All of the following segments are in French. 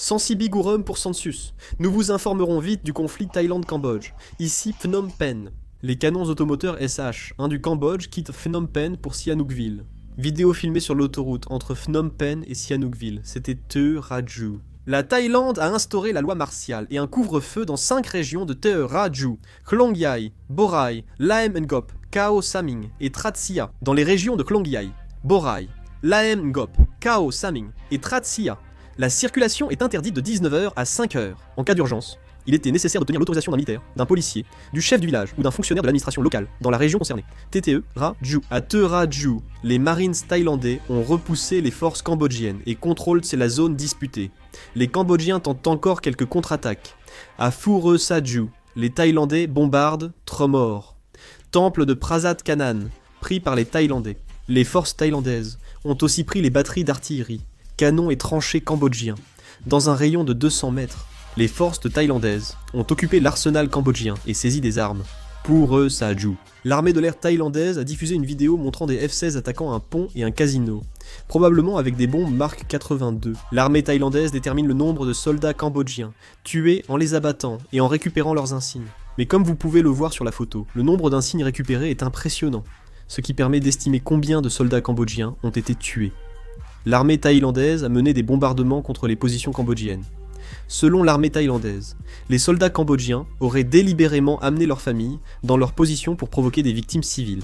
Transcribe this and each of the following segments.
Sensibigurum pour Census. Nous vous informerons vite du conflit Thaïlande-Cambodge. Ici Phnom Penh. Les canons automoteurs SH, un du Cambodge, quittent Phnom Penh pour Sihanoukville. Vidéo filmée sur l'autoroute entre Phnom Penh et Sihanoukville. C'était Te Raju. La Thaïlande a instauré la loi martiale et un couvre-feu dans 5 régions de Te Raju, Klong Yai, Borai, Laem Ngop, Khao Saming et Tratsia. Dans les régions de Klong Yai, Borai, Laem Ngop, Khao Saming et Tratsia, la circulation est interdite de 19h à 5h. En cas d'urgence, il était nécessaire d'obtenir l'autorisation d'un militaire, d'un policier, du chef du village ou d'un fonctionnaire de l'administration locale dans la région concernée. TTE, Raju. À Te Raju, les Marines thaïlandais ont repoussé les forces cambodgiennes et contrôlent la zone disputée. Les Cambodgiens tentent encore quelques contre-attaques. À Phu Saju, les Thaïlandais bombardent Tromor. Temple de Prasat Kanan, pris par les Thaïlandais. Les forces thaïlandaises ont aussi pris les batteries d'artillerie, canons et tranchées cambodgiens. Dans un rayon de 200 mètres, les forces thaïlandaises ont occupé l'arsenal cambodgien et saisi des armes. Phu Saju. L'armée de l'air thaïlandaise a diffusé une vidéo montrant des F-16 attaquant un pont et un casino, probablement avec des bombes Mark 82. L'armée thaïlandaise détermine le nombre de soldats cambodgiens, tués en les abattant et en récupérant leurs insignes. Mais comme vous pouvez le voir sur la photo, le nombre d'insignes récupérés est impressionnant, ce qui permet d'estimer combien de soldats cambodgiens ont été tués. L'armée thaïlandaise a mené des bombardements contre les positions cambodgiennes. Selon l'armée thaïlandaise, les soldats cambodgiens auraient délibérément amené leurs familles dans leur position pour provoquer des victimes civiles.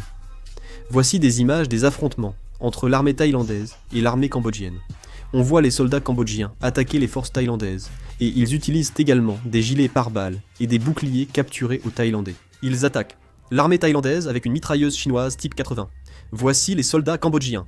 Voici des images des affrontements entre l'armée thaïlandaise et l'armée cambodgienne. On voit les soldats cambodgiens attaquer les forces thaïlandaises, et ils utilisent également des gilets pare-balles et des boucliers capturés aux Thaïlandais. Ils attaquent l'armée thaïlandaise avec une mitrailleuse chinoise type 80. Voici les soldats cambodgiens.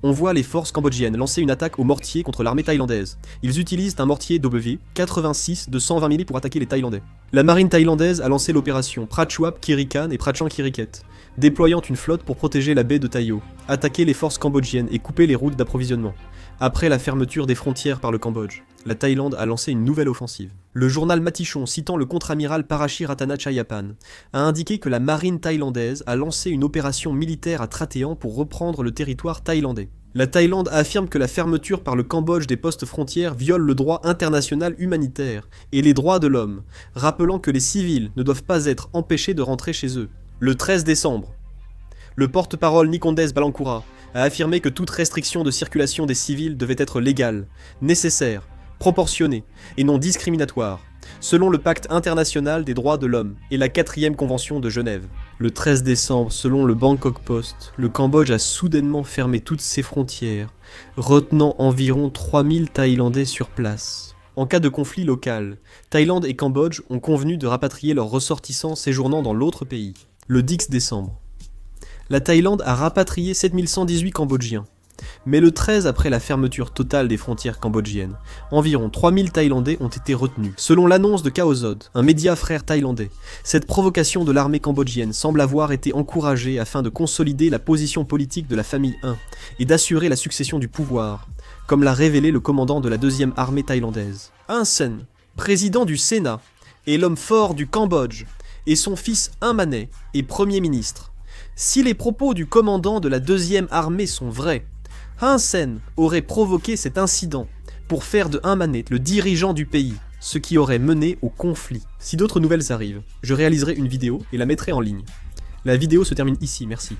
On voit les forces cambodgiennes lancer une attaque au mortier contre l'armée thaïlandaise. Ils utilisent un mortier W86 de 120 mm pour attaquer les Thaïlandais. La marine thaïlandaise a lancé l'opération Prachuap Kirikan et Prachang Kiriket, déployant une flotte pour protéger la baie de Tayo, attaquer les forces cambodgiennes et couper les routes d'approvisionnement. Après la fermeture des frontières par le Cambodge, la Thaïlande a lancé une nouvelle offensive. Le journal Matichon, citant le contre-amiral Parashi Ratana Chayapan, a indiqué que la marine thaïlandaise a lancé une opération militaire à Tratéan pour reprendre le territoire thaïlandais. La Thaïlande affirme que la fermeture par le Cambodge des postes frontières viole le droit international humanitaire et les droits de l'homme, rappelant que les civils ne doivent pas être empêchés de rentrer chez eux. Le 13 décembre, le porte-parole Nikondes Balankura a affirmé que toute restriction de circulation des civils devait être légale, nécessaire, proportionnée et non discriminatoire, selon le Pacte international des droits de l'homme et la 4e Convention de Genève. Le 13 décembre, selon le Bangkok Post, le Cambodge a soudainement fermé toutes ses frontières, retenant environ 3000 Thaïlandais sur place. En cas de conflit local, Thaïlande et Cambodge ont convenu de rapatrier leurs ressortissants séjournant dans l'autre pays. Le 10 décembre, la Thaïlande a rapatrié 7118 Cambodgiens. Mais le 13, après la fermeture totale des frontières cambodgiennes, environ 3000 Thaïlandais ont été retenus. Selon l'annonce de Khaosod, un média frère thaïlandais, cette provocation de l'armée cambodgienne semble avoir été encouragée afin de consolider la position politique de la famille 1 et d'assurer la succession du pouvoir, comme l'a révélé le commandant de la 2e armée thaïlandaise. Hun Sen, président du Sénat, est l'homme fort du Cambodge, et son fils Hun Manet est premier ministre. Si les propos du commandant de la 2e armée sont vrais, Hun Sen aurait provoqué cet incident pour faire de Hun Manet le dirigeant du pays, ce qui aurait mené au conflit. Si d'autres nouvelles arrivent, je réaliserai une vidéo et la mettrai en ligne. La vidéo se termine ici, merci.